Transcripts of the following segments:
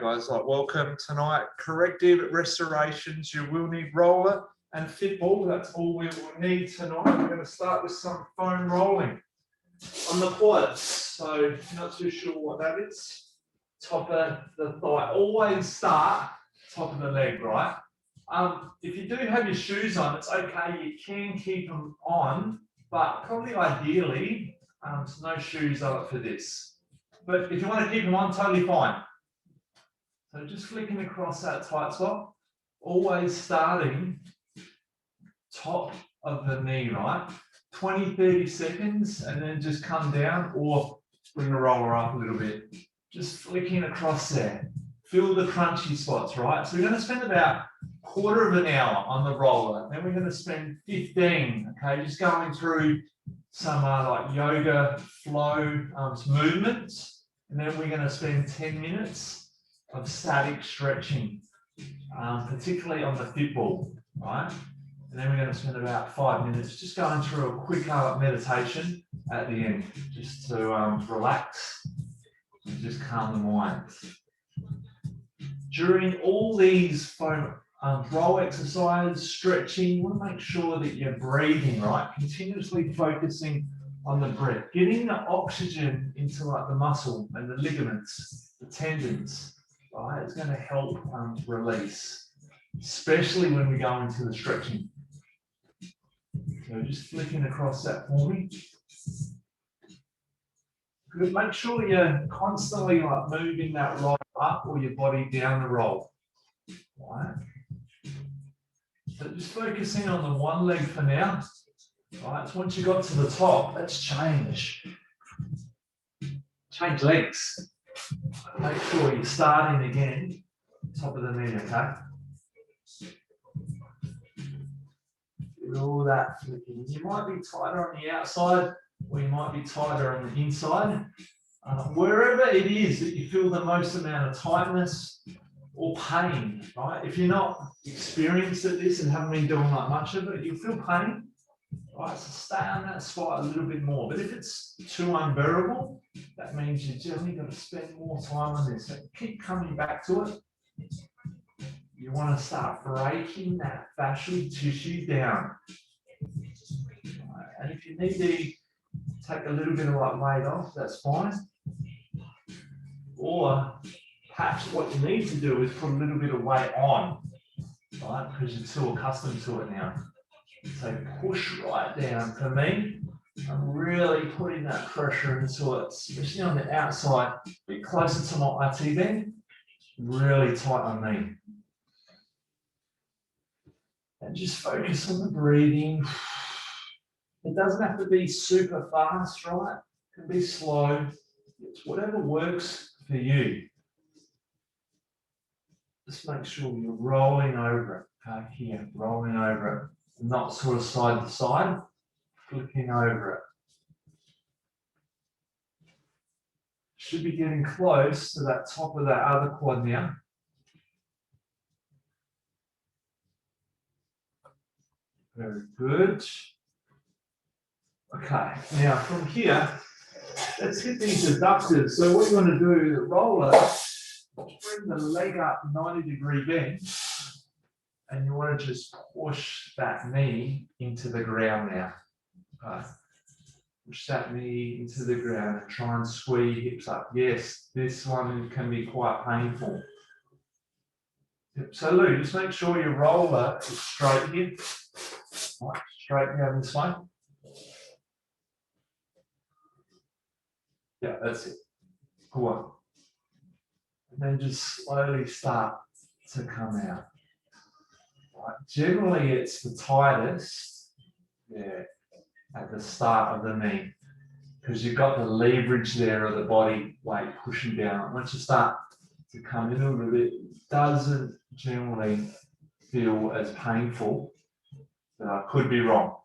guys, welcome tonight. Corrective restorations. You will need roller and fit ball. That's all we will need tonight. We're going to start with some foam rolling on the quads. So not too sure what that is. Top of the thigh. Always start top of the leg, right? If you do have your shoes on, it's okay. You can keep them on, but probably ideally, no shoes on for this. But if you want to keep them on, totally fine. So just flicking across that tight spot, always starting top of the knee, right? 20, 30 seconds, and then just come down or bring the roller up a little bit. Just flicking across there. Feel the crunchy spots, right? So we're going to spend about a quarter of an hour on the roller. Then we're going to spend 15, okay? Just going through some like yoga flow movements. And then we're going to spend 10 minutes of static stretching, particularly on the fit ball, right? And then we're going to spend about 5 minutes just going through a quick meditation at the end, just to relax and just calm the mind. During all these foam roll exercise, stretching, you want to make sure that you're breathing, right? Continuously focusing on the breath, getting the oxygen into like the muscle and the ligaments, the tendons, right? It's going to help release, especially when we go into the stretching. So just flicking across that for me. Good. Make sure you're constantly like moving that roll up or your body down the roll. Right? So just focusing on the one leg for now. Right, so once you got to the top, let's change legs. Make sure you're starting again, top of the knee, okay? Get all that flicking. You might be tighter on the outside, or you might be tighter on the inside. Wherever it is that you feel the most amount of tightness or pain, right? If you're not experienced at this and haven't been doing like much of it, you'll feel pain. Right, so stay on that spot a little bit more. But if it's too unbearable, that means you generally got to spend more time on this. So keep coming back to it. You want to start breaking that fascial tissue down. Right, and if you need to take a little bit of like weight off, that's fine. Or perhaps what you need to do is put a little bit of weight on, right? Because you're too accustomed to it now. So push right down. For me, I'm really putting that pressure into it, especially on the outside, a bit closer to my IT band, really tight on me. And just focus on the breathing. It doesn't have to be super fast, right? It can be slow. It's whatever works for you. Just make sure you're rolling over it. Okay, here, rolling over it. Not sort of side to side, flicking over it. Should be getting close to that top of that other quad now. Very good. Okay, now from here, let's hit these adductors. So what you want to do, the roller, bring the leg up 90-degree bend. And you want to just push that knee into the ground now. Okay. Push that knee into the ground and try and squeeze hips up. Yes, this one can be quite painful. So Lou, just make sure your roller is straight here. Right, straight down this way. Yeah, that's it. Go on. And then just slowly start to come out. Right. Generally, it's the tightest at the start of the knee because you've got the leverage there of the body weight pushing down. Once you start to come in a little bit, it doesn't generally feel as painful. But I could be wrong.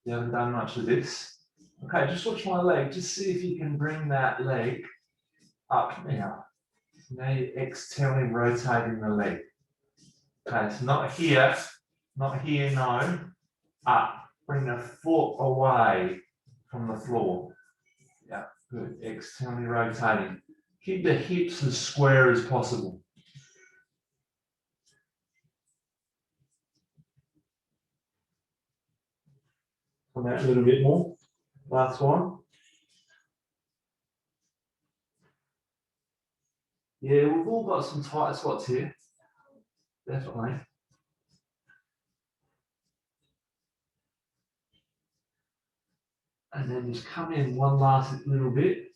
You haven't done much of this. Okay, just watch my leg. Just see if you can bring that leg up now. Now you're externally rotating the leg. Okay, so not here, no. Up. Bring the foot away from the floor. Yeah, good. Externally rotating. Keep the hips as square as possible. Come out a little bit more. Last one. Yeah, we've all got some tight spots here. Definitely. And then just come in one last little bit.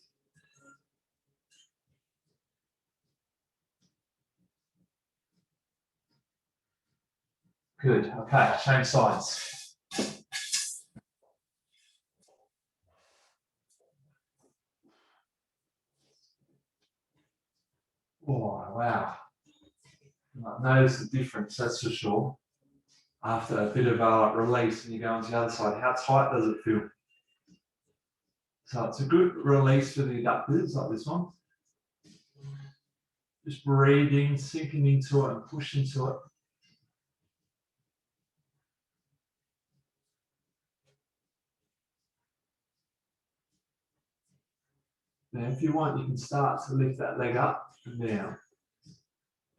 Good. Okay, change sides. Oh, wow. Notice the difference, that's for sure. After a bit of release and you go on to the other side, how tight does it feel? So it's a good release for the adductors, like this one. Just breathing, sinking into it and push into it. Now, if you want, you can start to lift that leg up and down.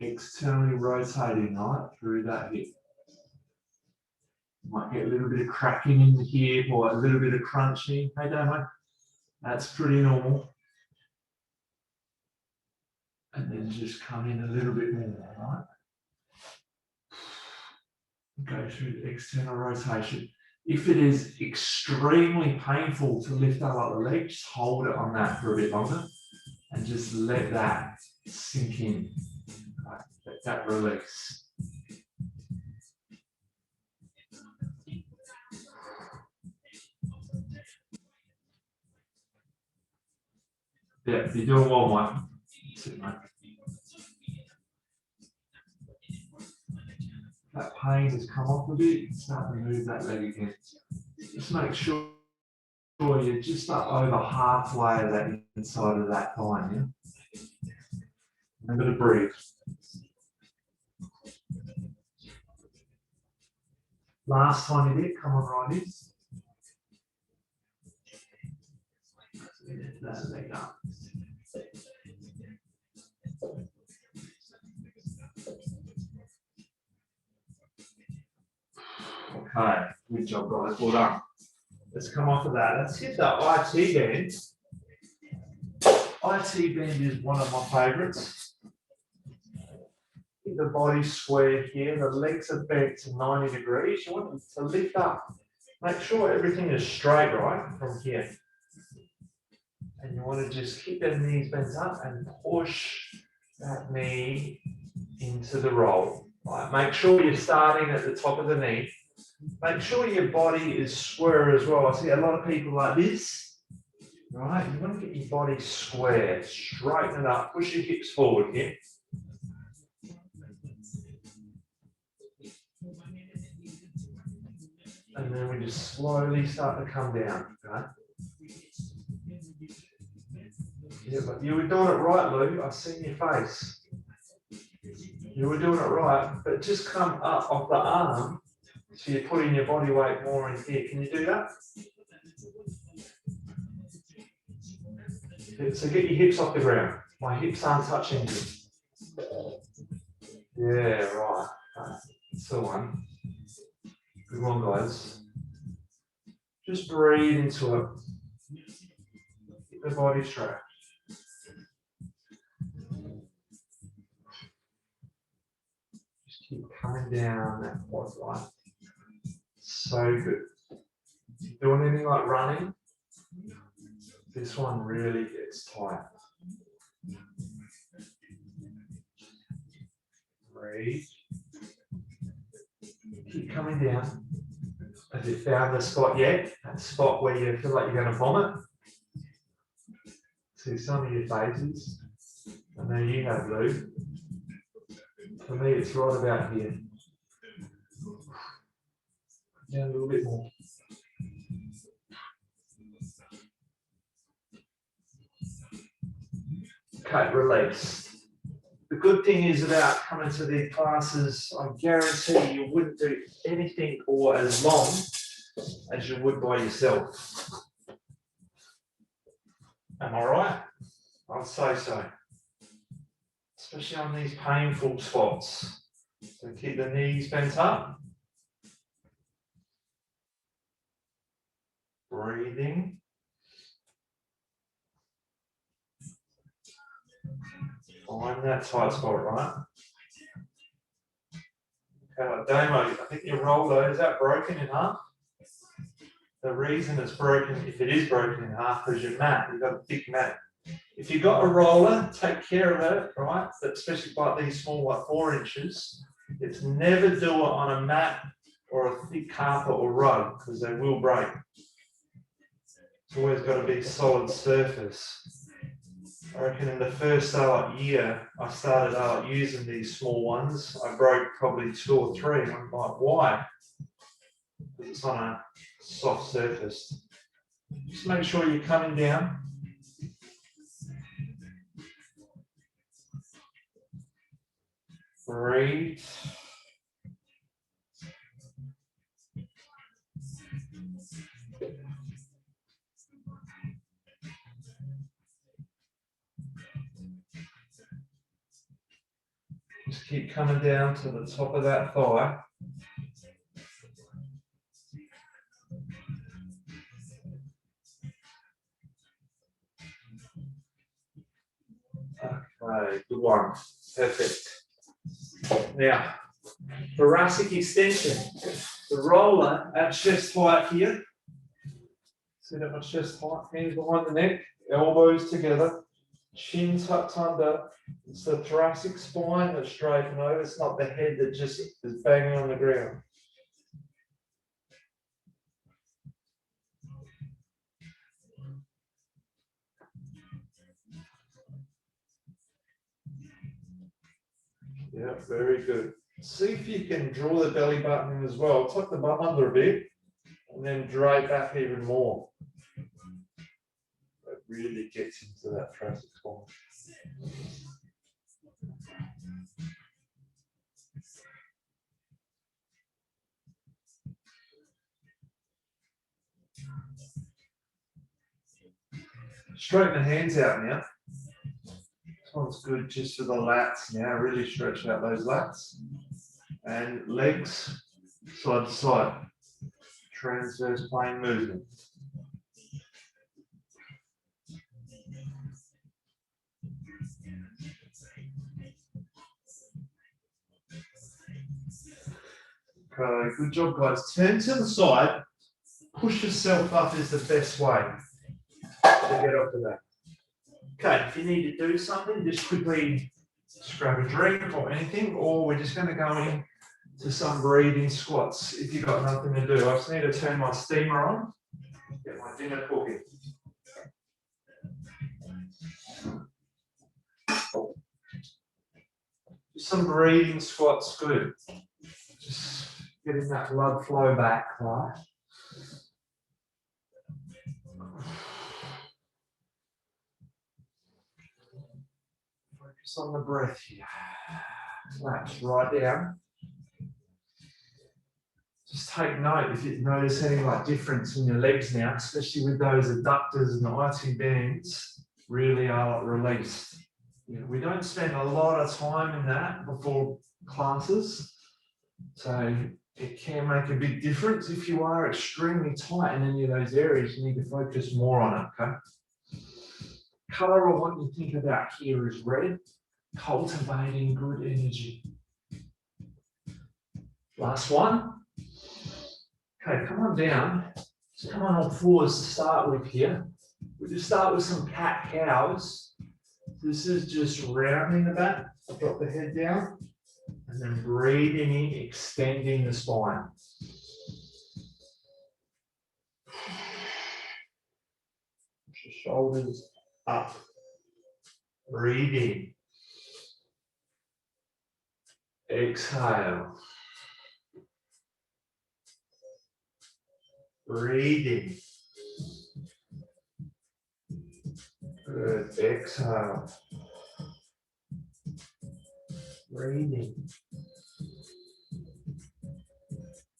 Externally rotating, right, through that hip. You might get a little bit of cracking in the hip or a little bit of crunching. Hey, Damo, that's pretty normal. And then just come in a little bit more, right? Go through the external rotation. If it is extremely painful to lift up the leg, just hold it on that for a bit longer and just let that sink in. Right? Let that release. Yeah, you're doing well, Mike. Sit, mate. That pain has come off a bit, you can start to move that leg again. Just make sure you're just up over halfway of that inside of that thigh, yeah? Remember to breathe. Last time you did, come on, right in. Lift that leg up. Okay, good job, guys. Well done. Let's come off of that. Let's hit the IT band. IT band is one of my favourites. Keep the body square here. The legs are bent to 90 degrees. You want them to lift up. Make sure everything is straight, right, from here. And you want to just keep the knees bent up and push that knee into the roll. Right. Make sure you're starting at the top of the knee. Make sure your body is square as well. I see a lot of people like this. Right, you want to get your body square, straighten it up, push your hips forward here. And then we just slowly start to come down, okay? Yeah, but you were doing it right, Lou. I've seen your face. You were doing it right, but just come up off the arm so you're putting your body weight more in here. Can you do that? So get your hips off the ground. My hips aren't touching you. Yeah, right. That's the one. Good one, guys. Just breathe into it. Keep the body straight. Just keep coming down that quad line. So good. Doing anything like running? This one really gets tight. Breathe. Keep coming down. Have you found the spot yet? That spot where you feel like you're going to vomit? See some of your faces. I know you have, Lou. For me, it's right about here. Down a little bit more. Okay, release. The good thing is about coming to these classes, I guarantee you wouldn't do anything or as long as you would by yourself. Am I right? I'd say so. especially on these painful spots. So keep the knees bent up. Breathing. Find that tight spot, right? Okay, Damo, I think your roller, is that broken in half? The reason it's broken, if it is broken in half, is your mat. You've got a thick mat. If you've got a roller, take care of it, right? Especially like these small, like 4 inches. It's never do it on a mat or a thick carpet or rug, because they will break. It's always got to be a solid surface. I reckon in the first year, I started using these small ones. I broke probably 2 or 3. And I'm like, why? Because it's on a soft surface. Just make sure you're coming down. Breathe. Just keep coming down to the top of that thigh. Okay, good one. Perfect. Now, thoracic extension. The roller at chest height here. Sit at my chest height, hands behind the neck, elbows together, chin tucked under. It's the thoracic spine that's straightened over. It's not the head that just is banging on the ground. Yeah, very good. See if you can draw the belly button in as well. Tuck the butt under a bit and then drape back even more. It really gets into that thoracic spine. Straighten the hands out now. This one's good just for the lats now. Really stretch out those lats. And legs side to side. Transverse plane movement. Okay, good job, guys. Turn to the side. Push yourself up is the best way to get off of that. Okay, if you need to do something, just quickly grab a drink or anything, or we're just going to go in to some breathing squats if you've got nothing to do. I just need to turn my steamer on, get my dinner cooking. Just some breathing squats, good. Just getting that blood flow back, right? Focus on the breath here. Relax right down. Just take note if you notice any like difference in your legs now, especially with those adductors and the IT bands really are released. You know, we don't spend a lot of time in that before classes, so it can make a big difference. If you are extremely tight in any of those areas, you need to focus more on it, okay? Colour of what you think about here is red, cultivating good energy. Last one. Okay, come on down. Just come on all fours to start with here. We'll just start with some cat-cows. This is just rounding the back. Drop the head down. And then breathing in, extending the spine. Push the shoulders up. Breathe in. Exhale. Breathe in. Good. Exhale. Breathe in.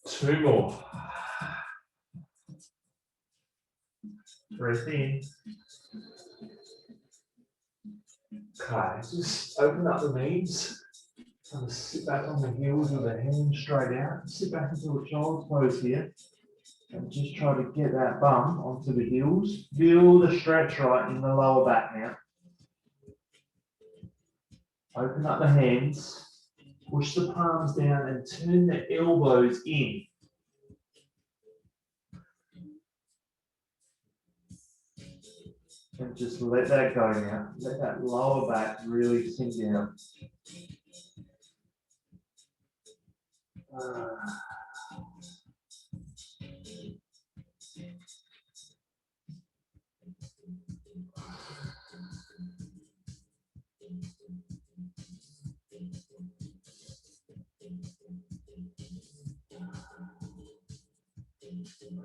2 more. Breathe in. Okay, just open up the knees. Kind of sit back on the heels with the hands straight out. Sit back into a child's pose here. And just try to get that bum onto the heels. Feel the stretch right in the lower back now. Open up the hands. Push the palms down and turn the elbows in. And just let that go now. Let that lower back really sink down.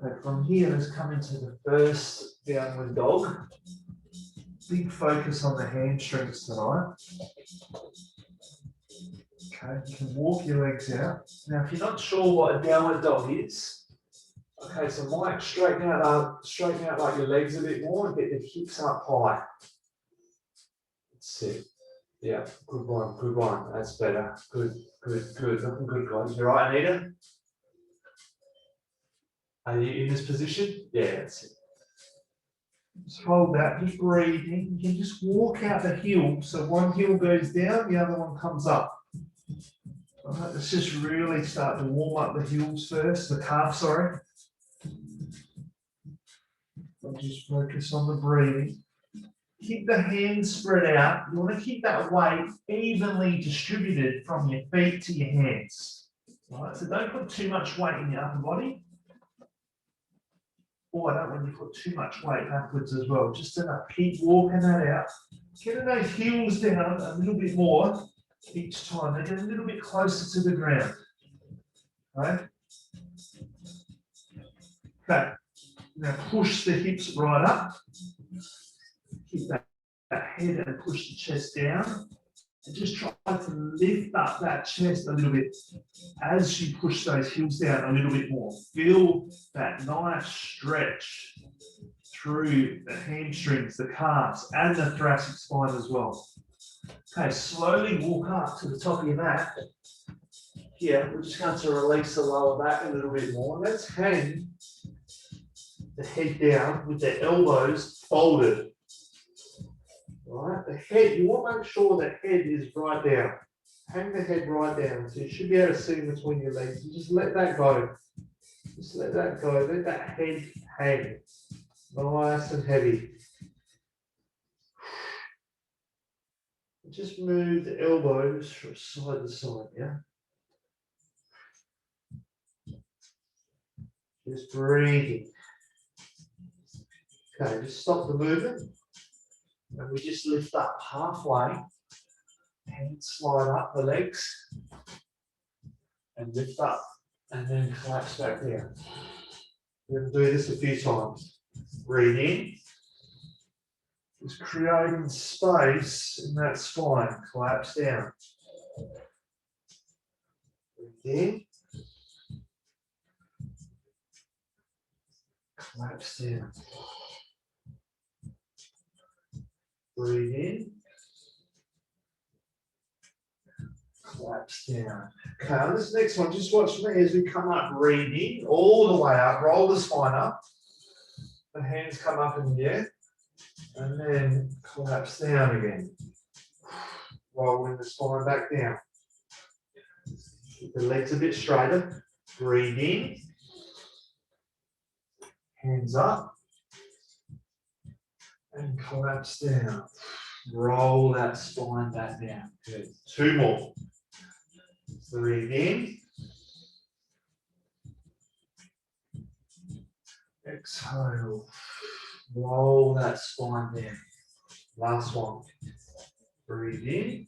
Okay, from here, let's come into the first downward dog. Big focus on the hamstrings tonight. Okay, you can walk your legs out. Now, if you're not sure what a downward dog is, okay, so Mike, straighten out like your legs a bit more and get the hips up high. That's it. Yeah, good one. That's better. Good. Looking good, guys. You right, Anita? Are you in this position? Yeah, that's it. Just hold that, just breathing. You can just walk out the heel. So one heel goes down, the other one comes up. All right, let's just really start to warm up the heels first, the calf, sorry. And just focus on the breathing. Keep the hands spread out. You want to keep that weight evenly distributed from your feet to your hands. All right, so don't put too much weight in your upper body. Or I don't want you to put too much weight backwards as well. Just enough. Keep walking that out. Getting those heels down a little bit more each time. They get a little bit closer to the ground. Right? Okay. Now push the hips right up. Keep that head and push the chest down. And just try to lift up that chest a little bit as you push those heels down a little bit more. Feel that nice stretch through the hamstrings, the calves, and the thoracic spine as well. Okay, slowly walk up to the top of your mat. Here, we're just going to release the lower back a little bit more. Let's hang the head down with the elbows folded. Right, the head, you want to make sure the head is right down. Hang the head right down. So you should be able to see between your legs. And just let that go. Just let that go. Let that head hang. Nice and heavy. Just move the elbows from side to side, yeah? Just breathing. Okay, just stop the movement. And we just lift up halfway. Hands slide up the legs. And lift up. And then collapse back down. We're going to do this a few times. Breathe in. Just creating space in that spine. Collapse down. Breathe in. Collapse down. Breathe in. Collapse down. Okay, on this next one, just watch me as we come up. Breathe in all the way up. Roll the spine up. The hands come up in the air. And then collapse down again. Rolling the spine back down. Keep the legs a bit straighter. Breathe in. Hands up. And collapse down. Roll that spine back down. Good. Two more. Breathe in. Exhale. Roll that spine down. Last one. Breathe in.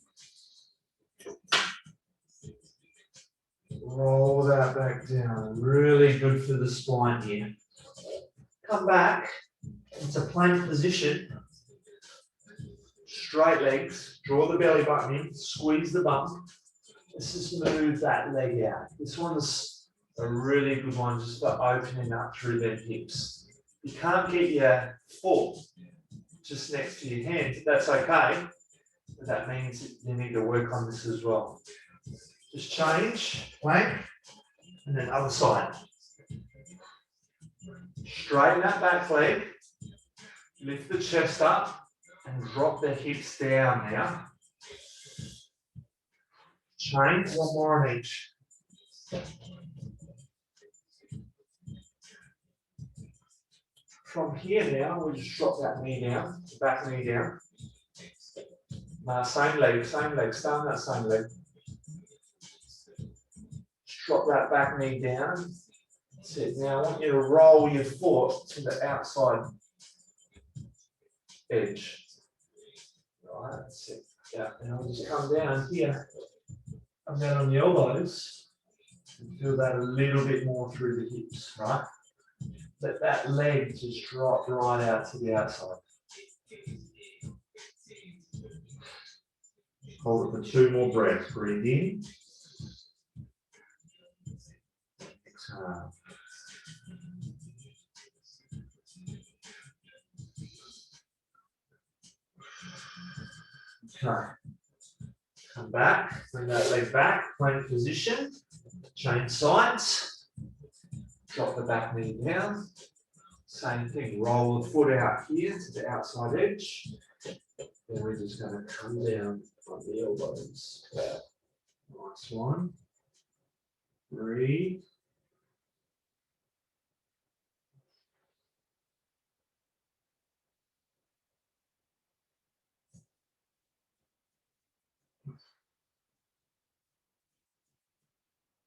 Roll that back down. Really good for the spine here. Come back into plank position. Straight legs. Draw the belly button in. Squeeze the bum. Let's just move that leg out. This one's a really good one just for opening up through the hips. You can't get your foot just next to your hands. That's okay. That means you need to work on this as well. Just change, plank, and then other side. Straighten that back leg, lift the chest up, and drop the hips down now. Change, one more on each. From here now, we'll just drop that knee down, back knee down. Same leg, stay on that same leg. Drop that back knee down. That's it. Now I want you to roll your foot to the outside edge. Right, that's it. Yeah, and I'll just come down here. Come down on the elbows. And feel that a little bit more through the hips, right? Let that leg just drop right out to the outside. Hold it for 2 more breaths. Breathe in. Exhale. Okay. Come back. Bring that leg back. Plank position. Change sides. Drop the back knee down. Same thing. Roll the foot out here to the outside edge. Then we're just going to come down on the elbows. Nice one. Breathe.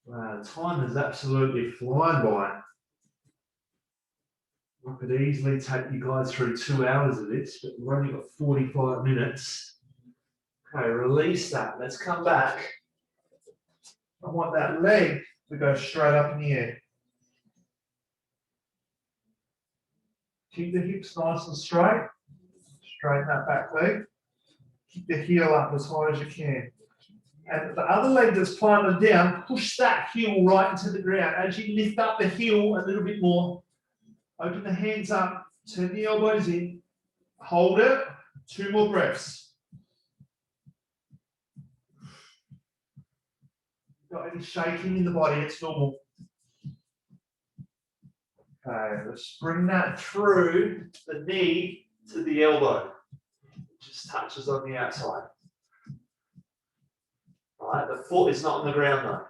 Wow, time is absolutely flying by. I could easily take you guys through 2 hours of this, but we've only got 45 minutes. Okay, release that. Let's come back. I want that leg to go straight up in the air. Keep the hips nice and straight. Straighten that back leg. Keep the heel up as high as you can. And the other leg that's planted down, push that heel right into the ground. As you lift up the heel a little bit more, open the hands up, turn the elbows in, hold it, 2 more breaths. Got any shaking in the body, it's normal. Okay, let's bring that through the knee to the elbow. Just touches on the outside. All right, the foot is not on the ground though.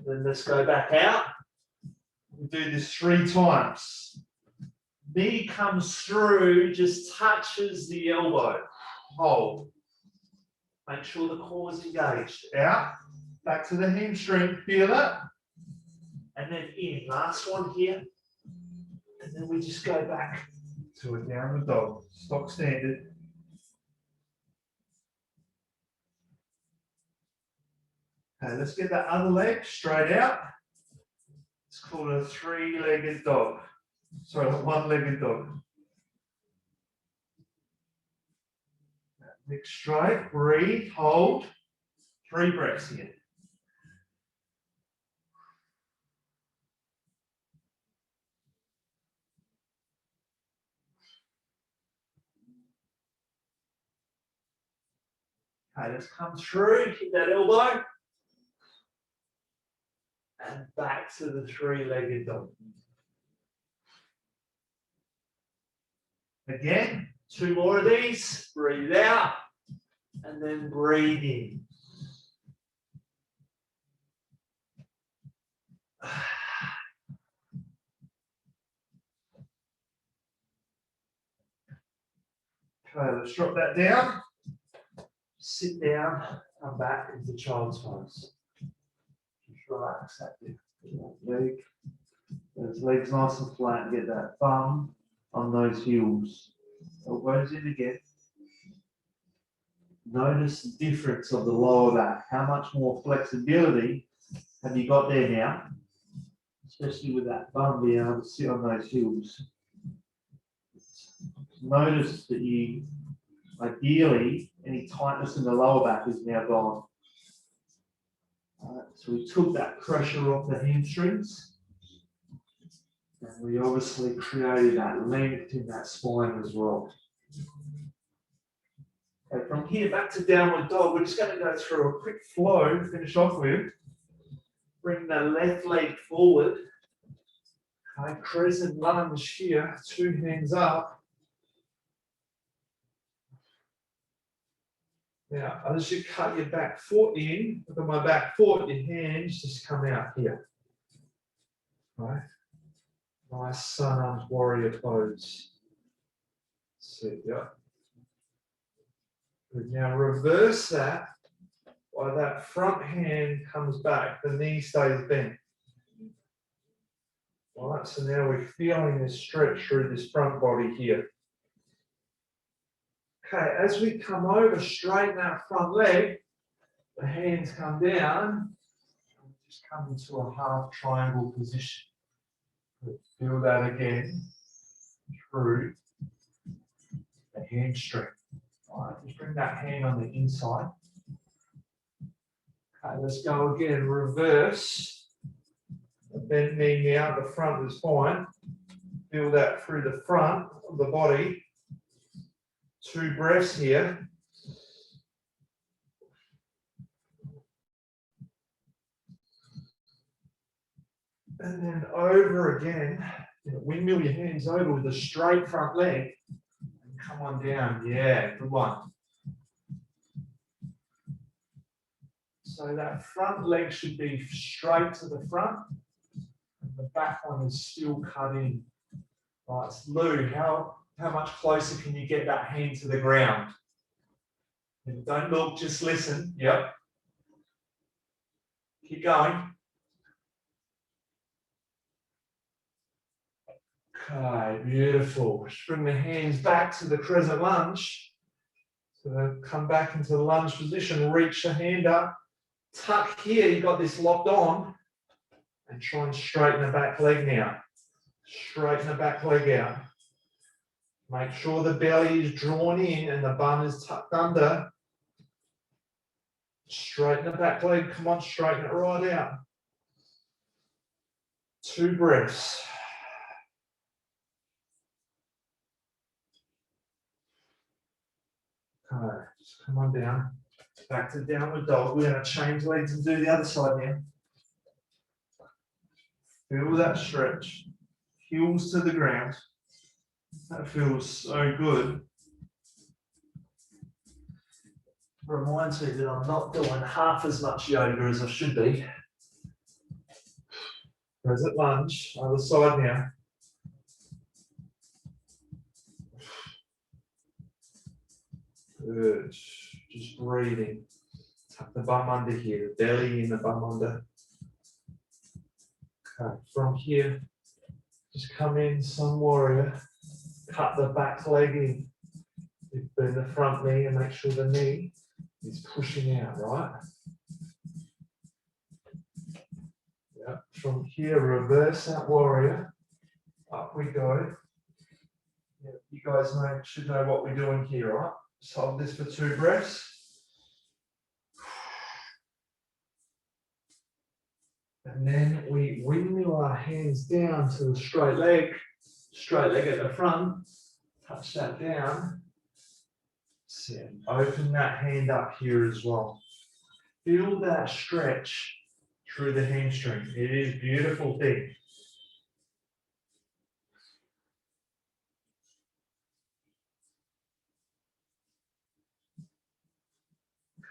Then let's go back out. We do this 3 times. Knee comes through, just touches the elbow. Hold. Make sure the core is engaged. Out. Back to the hamstring. Feel it. And then in. Last one here. And then we just go back to a downward dog. Stock standard. Okay, let's get that other leg straight out. It's called a 3-legged dog. Sorry, 1-legged dog. Leg straight, breathe, hold. 3 breaths here. Okay, let's come through, keep that elbow. And back to the 3-legged dog. Again, 2 more of these. Breathe out. And then breathe in. Okay, let's drop that down. Sit down, come back into child's pose. Just relax that leg. Those legs nice and flat, get that thumb on those heels. Elbows in again. Notice the difference of the lower back. How much more flexibility have you got there now? Especially with that bum being able to sit on those heels. Notice that you, ideally, any tightness in the lower back is now gone. So we took that pressure off the hamstrings. And we obviously created that length in that spine as well. Okay, from here back to downward dog, we're just going to go through a quick flow to finish off with. Bring the left leg forward. Okay, crescent lunge here, 2 hands up. Now, as you cut your back foot in, look at my back foot, your hands just come out here. Right? Nice sun arms warrior pose. Sit, yeah. Good. Now reverse that while that front hand comes back, the knee stays bent. All right, so now we're feeling this stretch through this front body here. Okay, as we come over, straighten that front leg, the hands come down, and just come into a half triangle position. Feel that again through the hamstring. All right, just bring that hand on the inside. Okay, let's go again, reverse. The bent knee now, the front is fine. Feel that through the front of the body. 2 breaths here. And then over again, windmill your hands over with a straight front leg. And come on down. Yeah, good one. So that front leg should be straight to the front. And the back one is still cut in. Right, Lou, how much closer can you get that hand to the ground? And don't look, just listen. Yep. Keep going. Okay, beautiful. Just bring the hands back to the crescent lunge. So come back into the lunge position, reach the hand up, tuck here, you got this locked on, and try and straighten the back leg now. Straighten the back leg out. Make sure the belly is drawn in and the bum is tucked under. Straighten the back leg, come on, straighten it right out. 2 breaths. Okay, just come on down. Back to downward dog. We're going to change legs and do the other side now. Feel that stretch. Heels to the ground. That feels so good. Reminds me that I'm not doing half as much yoga as I should be. Crescent lunge, other side now. Good. Just breathing. Tuck the bum under here, the belly in, the bum under. Okay, from here, just come in, sun warrior. Cut the back leg in. You bend the front knee and make sure the knee is pushing out, right? Yep. From here, reverse that warrior. Up we go. Yep. You guys should know what we're doing here, right? Just hold this for 2 breaths. And then we windmill our hands down to the straight leg at the front. Touch that down. Sit. Open that hand up here as well. Feel that stretch through the hamstring. It is a beautiful thing.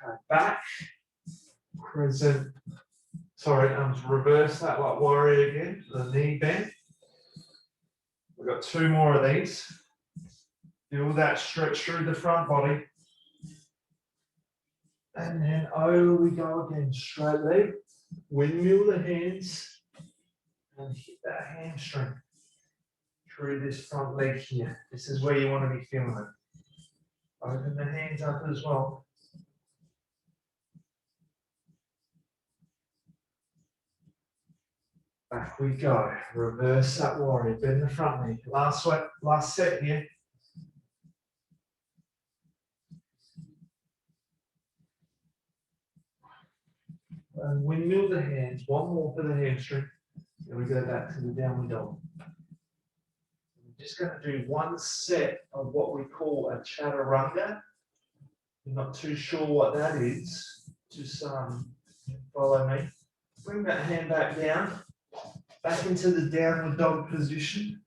Okay, back, crescent. Sorry, reverse that like warrior again. The knee bend. We've got 2 more of these. Feel that stretch through the front body. And then over we go again. Straight leg. Windmill the hands. And hit that hamstring through this front leg here. This is where you want to be feeling it. Open the hands up as well. Back we go. Reverse that warrior. Bend the front knee. Last set here. And windmill the hands. 1 more for the hamstring. Then we go back to the downward dog. We're just going to do 1 set of what we call a chaturanga. you're not too sure what that is, just follow me. Bring that hand back down, back into the downward dog position.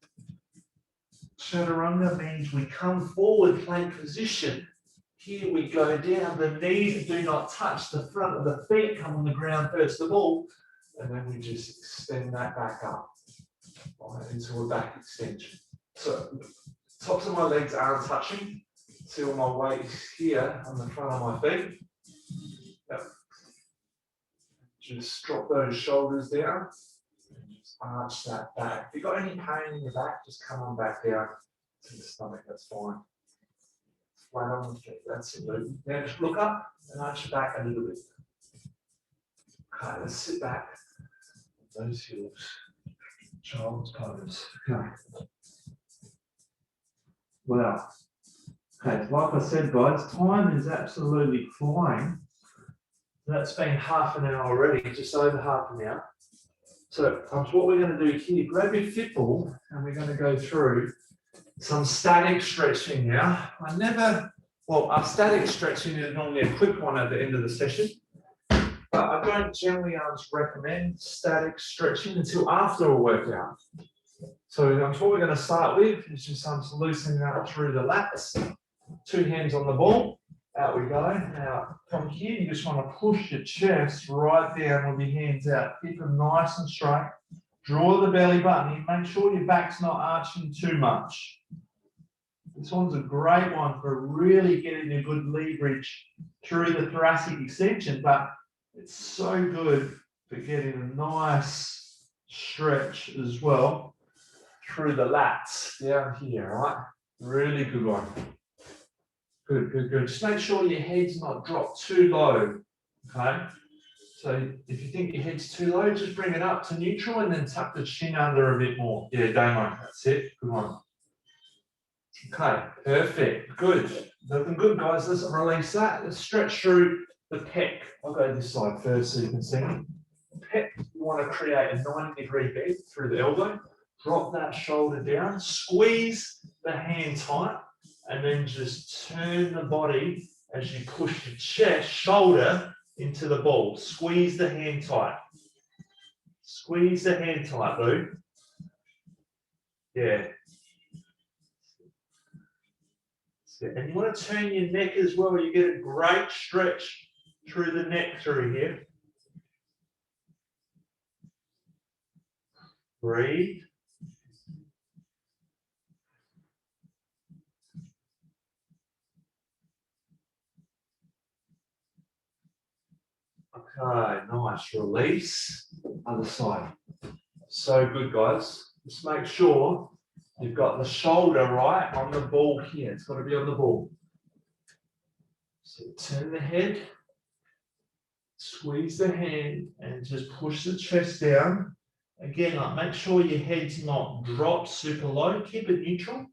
Chaturanga means we come forward, plank position. Here we go down, the knees do not touch the front of the feet, come on the ground first of all, and then we just extend that back up, right, into a back extension. So tops of my legs aren't touching, see all my weight is here on the front of my feet. Yep. Just drop those shoulders down, and just arch that back. If you've got any pain in your back, just come on back down to the stomach, that's fine. Flat on the feet, that's it. Now just look up and arch your back a little bit. Okay, let's sit back. Those heels. Child's pose. Okay. Wow. Okay, like I said, guys, time is absolutely flying. That's been half an hour already, just over half an hour. So what we're going to do here, grab your fit ball and we're going to go through some static stretching now. Our static stretching is normally a quick one at the end of the session, but I don't generally recommend static stretching until after a workout. So what we're going to start with is just loosening up through the lats, 2 hands on the ball, out we go. Now from here, you just want to push your chest right down with your hands out, keep them nice and straight. Draw the belly button in, make sure your back's not arching too much. This one's a great one for really getting a good leverage through the thoracic extension, but it's so good for getting a nice stretch as well through the lats down here, right? Really good one. Good, good, good. Just make sure your head's not dropped too low, okay? So if you think your head's too low, just bring it up to neutral and then tuck the chin under a bit more. Yeah, Damo, that's it. Good one. Okay, perfect. Good. Looking good, guys. Let's release that. Let's stretch through the pec. I'll go this side first so you can see. Pec, you want to create a 90-degree bend through the elbow. Drop that shoulder down. Squeeze the hand tight. And then just turn the body as you push your chest, shoulder into the ball. Squeeze the hand tight. Squeeze the hand tight, Lou. Yeah. And you want to turn your neck as well. You get a great stretch through the neck through here. Breathe. Okay, nice. Release. Other side. So good, guys. Just make sure you've got the shoulder right on the ball here. It's got to be on the ball. So turn the head, squeeze the hand, and just push the chest down. Again, make sure your head's not dropped super low. Keep it neutral,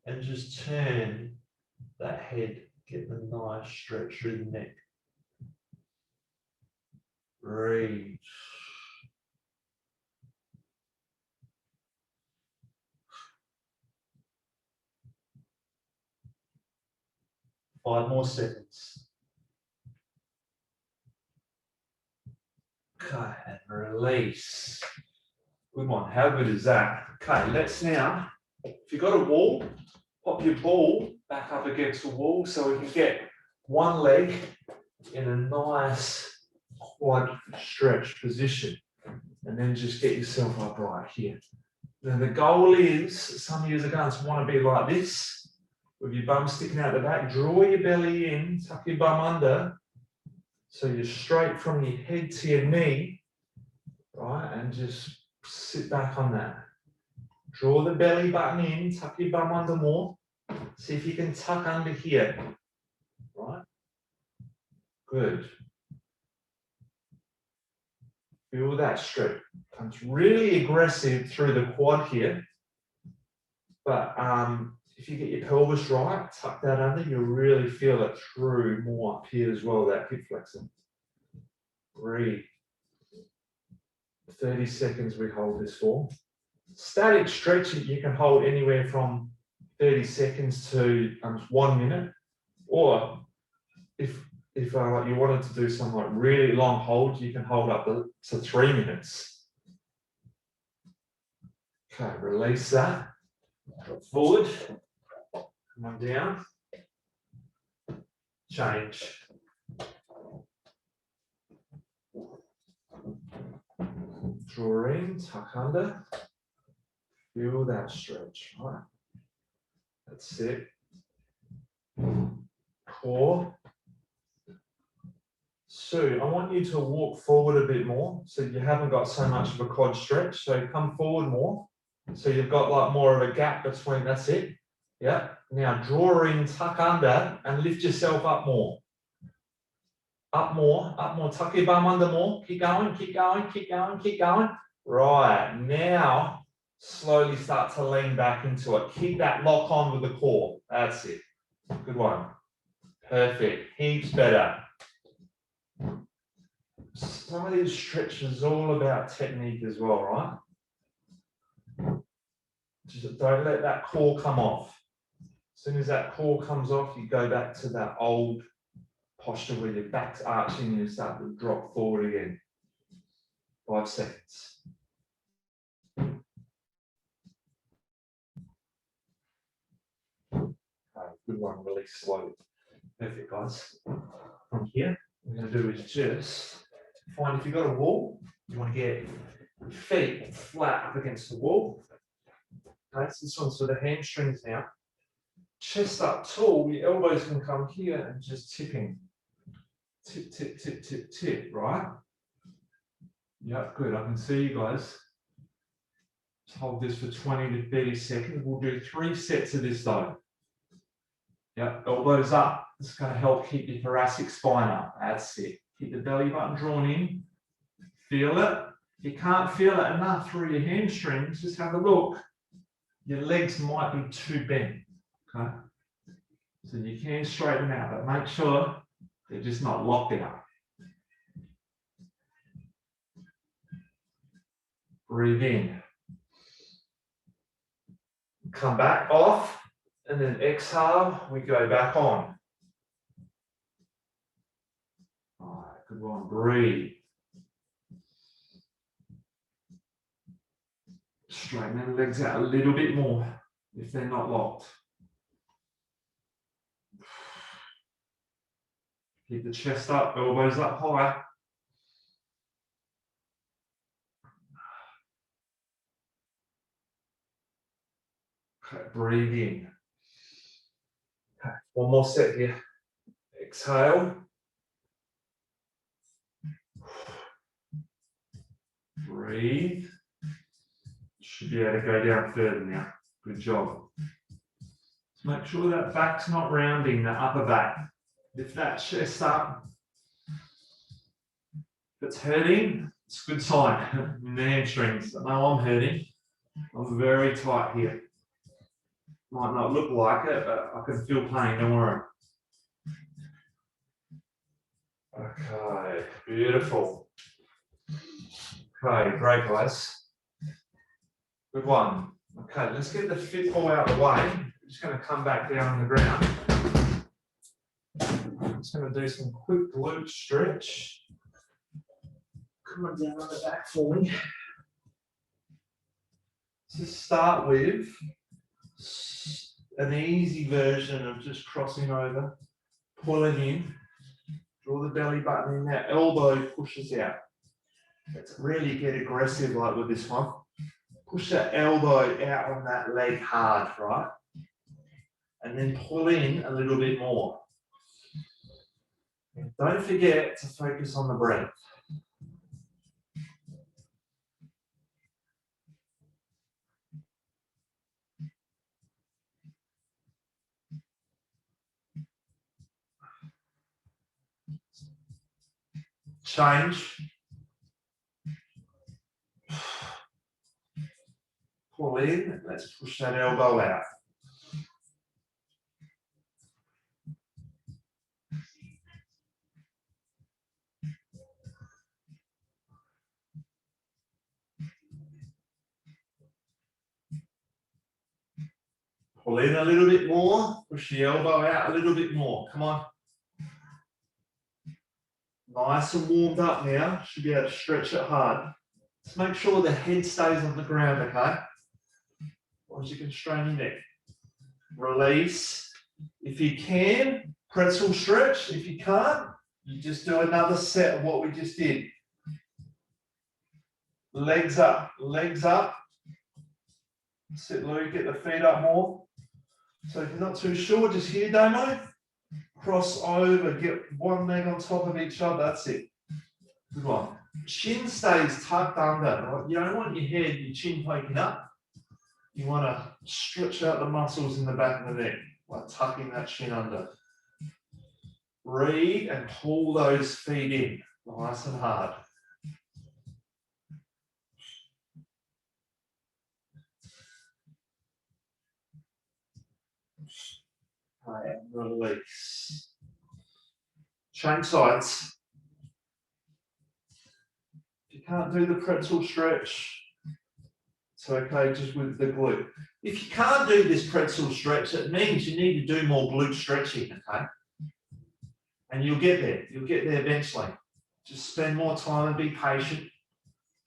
and just turn that head. Get the nice stretch through the neck. Breathe. Five more seconds. Okay, and release. Good one. How good is that? Okay, let's now, if you've got a wall, pop your ball back up against the wall so we can get one leg in a nice quad stretch position. And then just get yourself upright here. Now the goal is, some of you are going to want to be like this, with your bum sticking out the back. Draw your belly in, tuck your bum under, so you're straight from your head to your knee, right? And just sit back on that. Draw the belly button in, tuck your bum under more. See if you can tuck under here, right? Good. Feel that stretch. Comes really aggressive through the quad here, but if you get your pelvis right, tuck that under, you'll really feel it through more up here as well, that hip flexor. Breathe. 30 seconds we hold this for. Static stretching, you can hold anywhere from 30 seconds to 1 minute, or if you wanted to do some like really long holds, you can hold up to 3 minutes. Okay, release that. Drop forward. Come on down. Change. Draw in, tuck under. Feel that stretch, right? That's it. Core. Sue, I want you to walk forward a bit more so you haven't got so much of a quad stretch. So come forward more. So you've got like more of a gap between, that's it. Yeah. Now draw in, tuck under, and lift yourself up more. Up more, tuck your bum under more. Keep going, keep going, keep going, keep going. Right, now slowly start to lean back into it. Keep that lock on with the core. That's it. Good one. Perfect. Heaps better. Some of these stretches are all about technique as well, right? Just don't let that core come off. As soon as that core comes off, you go back to that old posture where your back's arching and you start to drop forward again. 5 seconds. Okay, good one, release slowly. Perfect, guys. From here, what we're going to do is just find if you've got a wall, you want to get your feet flat up against the wall. Okay, so this one's for the hamstrings now. Chest up tall, your elbows can come here and just tipping. Tip, tip, tip, tip, tip, right? Yep, good. I can see you guys. Just hold this for 20 to 30 seconds. We'll do 3 sets of this though. Yep, elbows up. It's going to help keep your thoracic spine up. That's it. Keep the belly button drawn in. Feel it. If you can't feel it enough through your hamstrings, just have a look. Your legs might be too bent. Okay? So you can straighten out, but make sure they're just not locked out. Breathe in. Come back off, and then exhale, we go back on. All right, good one. Breathe. Straighten the legs out a little bit more if they're not locked. Keep the chest up, elbows up high. Okay, breathe in. Okay, one more set here. Exhale. Breathe. Should be able to go down further now. Good job. Just make sure that back's not rounding, the upper back. Lift that chest up. If it's hurting, it's a good sign in the hamstrings. I know I'm hurting. I'm very tight here. Might not look like it, but I can feel pain, don't worry. Okay, beautiful. Okay, great guys. Good one. Okay, let's get the fit ball out of the way. I'm just going to come back down on the ground. I'm just going to do some quick glute stretch. Come on down on the back for me. Just start with an easy version of just crossing over, pulling in, draw the belly button in, that elbow pushes out. Let's really get aggressive like with this one. Push that elbow out on that leg hard, right? And then pull in a little bit more. And don't forget to focus on the breath. Change. Pull in, let's push that elbow out. Pull in a little bit more, push the elbow out a little bit more. Come on. Nice and warmed up now. Should be able to stretch it hard. Just make sure the head stays on the ground, okay? Otherwise you can strain your neck. Release. If you can, pretzel stretch. If you can't, you just do another set of what we just did. Legs up, legs up. Sit low, get the feet up more. So if you're not too sure, just here, Damo. Cross over, get one leg on top of each other. That's it. Good one. Chin stays tucked under. Right? You don't want your head, your chin poking up. You want to stretch out the muscles in the back of the neck, like tucking that chin under. Breathe and pull those feet in, nice and hard. Okay, and release. Change sides. If you can't do the pretzel stretch, it's okay just with the glute. If you can't do this pretzel stretch, it means you need to do more glute stretching, okay? And you'll get there. You'll get there eventually. Just spend more time and be patient.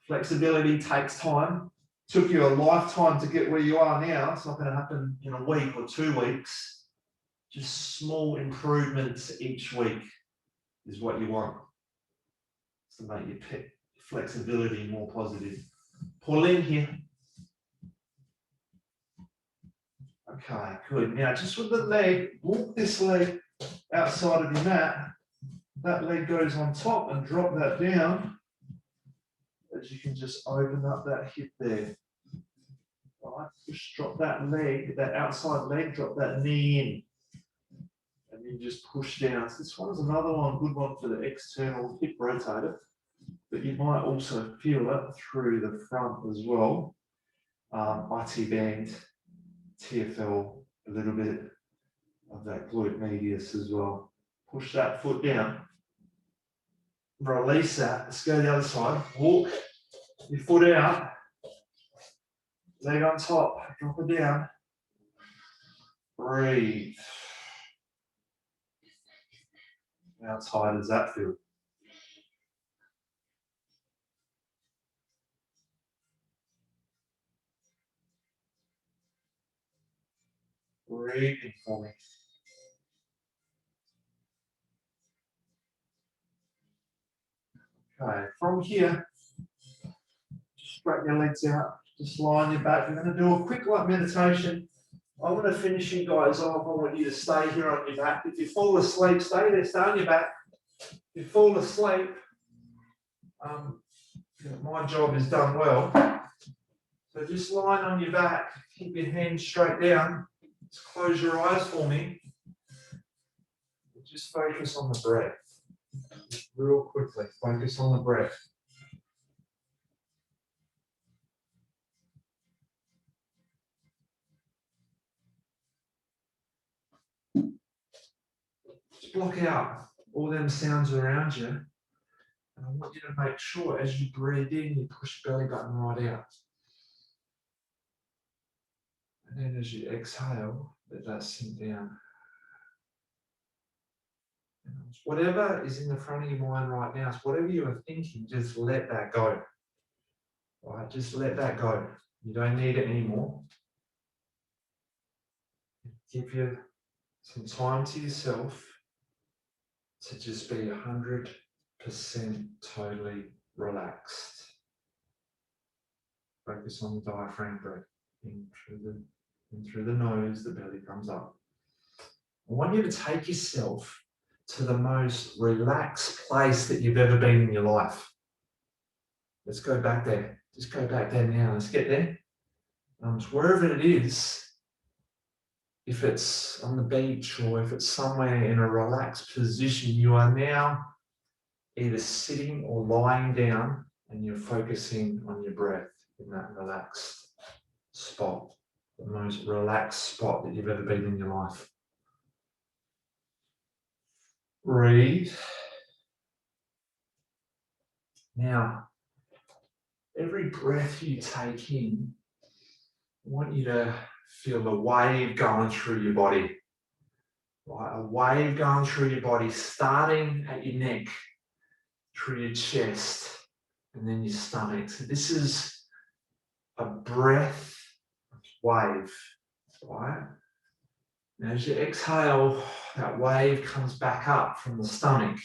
Flexibility takes time. Took you a lifetime to get where you are now. It's not going to happen in a week or 2 weeks. Just small improvements each week is what you want to make your flexibility more positive. Pull in here. Okay, good. Now, just with the leg, walk this leg outside of your mat. That leg goes on top and drop that down. As you can just open up that hip there. Right, just drop that leg, that outside leg, drop that knee in. And then just push down. So this one's another one, good one for the external hip rotator. But you might also feel it through the front as well. IT band, TFL, a little bit of that glute medius as well. Push that foot down. Release that. Let's go to the other side. Walk your foot out. Leg on top. Drop it down. Breathe. How tight does that feel? Breathing for me. Okay, from here, just straighten your legs out, just lie on your back. We're going to do a quick light meditation. I want to finish you guys off. I want you to stay here on your back. If you fall asleep, stay there, stay on your back. If you fall asleep, my job is done well. So just lying on your back, keep your hands straight down. Just close your eyes for me. Just focus on the breath. Real quickly, focus on the breath. Just block out all them sounds around you. And I want you to make sure as you breathe in, you push belly button right out. And then as you exhale, let that sink down. Whatever is in the front of your mind right now, so whatever you are thinking, just let that go. All right, just let that go. You don't need it anymore. Give you some time to yourself to just be 100% totally relaxed. Focus on the diaphragm breath. In through the nose, the belly comes up. I want you to take yourself to the most relaxed place that you've ever been in your life. Let's go back there. Just go back there now. Let's get there. Wherever it is, if it's on the beach or if it's somewhere in a relaxed position, you are now either sitting or lying down and you're focusing on your breath in that relaxed spot, the most relaxed spot that you've ever been in your life. Breathe. Now, every breath you take in, I want you to feel a wave going through your body. Right? A wave going through your body, starting at your neck through your chest and then your stomach. So this is a breath wave, right? And as you exhale, that wave comes back up from the stomach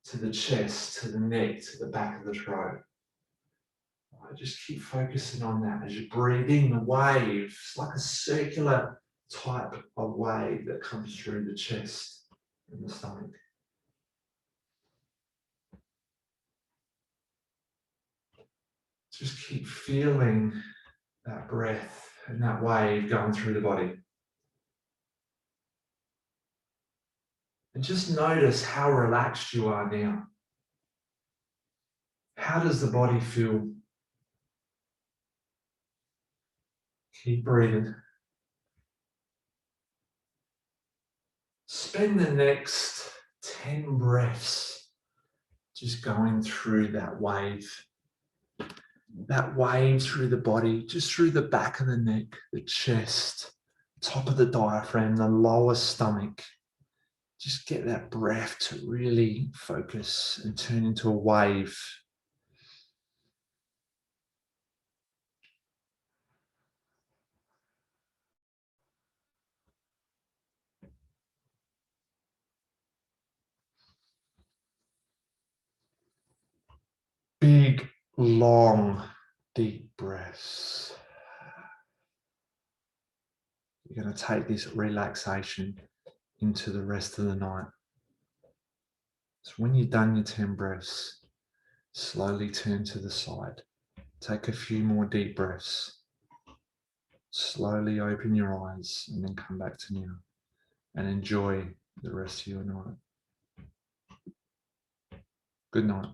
to the chest, to the neck, to the back of the throat. Right, just keep focusing on that. As you breathe in, the wave, it's like a circular type of wave that comes through the chest and the stomach. Just keep feeling that breath and that wave going through the body. And just notice how relaxed you are now. How does the body feel? Keep breathing. Spend the next 10 breaths just going through that wave. That wave through the body, just through the back of the neck, the chest, top of the diaphragm, the lower stomach. Just get that breath to really focus and turn into a wave. Big, long, deep breaths. You're going to take this relaxation into the rest of the night. So when you've done your 10 breaths, slowly turn to the side. Take a few more deep breaths. Slowly open your eyes and then come back to now and enjoy the rest of your night. Good night.